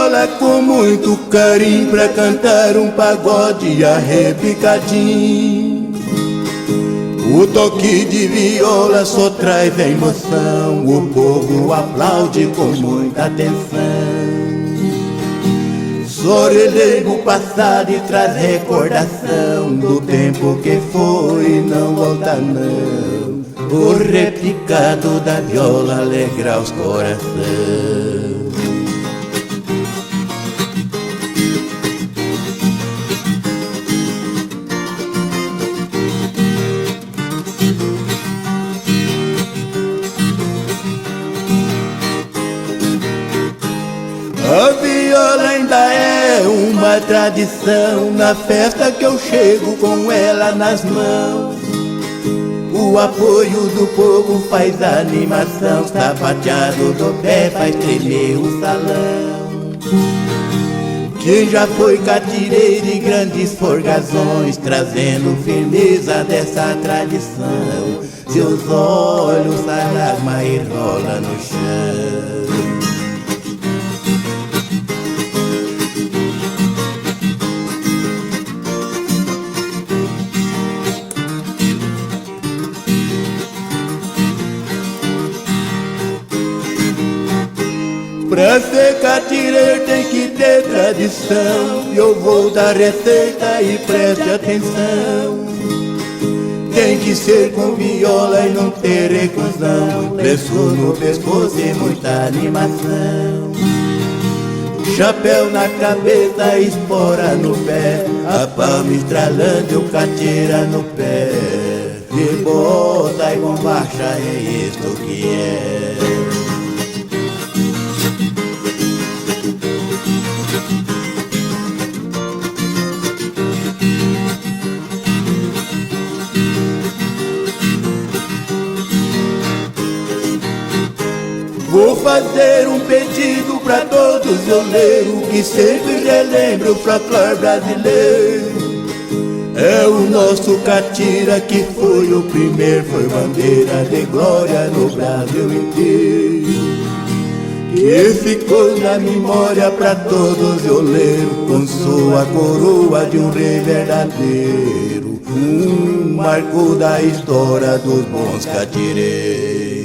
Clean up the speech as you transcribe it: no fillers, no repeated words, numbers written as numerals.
viola com muito carinho pra cantar um pagode arrepicadinho. O toque de viola só traz a emoção, o povo aplaude com muita atenção. Só relembra o passado e traz recordação do tempo que foi e não volta não. O repicado da viola alegra os corações. A viola ainda é uma tradição, na festa que eu chego com ela nas mãos. O apoio do povo faz animação, sapateado do pé faz tremer o salão. Quem já foi catireiro e grandes forgazões, trazendo firmeza dessa tradição, seus olhos saem lágrima e rola no chão. Pra ser catireiro tem que ter tradição, e eu vou dar receita e preste atenção. Tem que ser com viola e não ter reclusão, lenço no pescoço e muita animação. Chapéu na cabeça, espora no pé, a palma estralando e o catira no pé. De bota e bombacha é isto que é. Vou fazer um pedido pra todos os violeiros que sempre relembram o folclore brasileiro. É o nosso catira que foi o primeiro, foi bandeira de glória no Brasil inteiro. Que ficou na memória pra todos os violeiros, com sua coroa de um rei verdadeiro, um marco da história dos bons catireiros.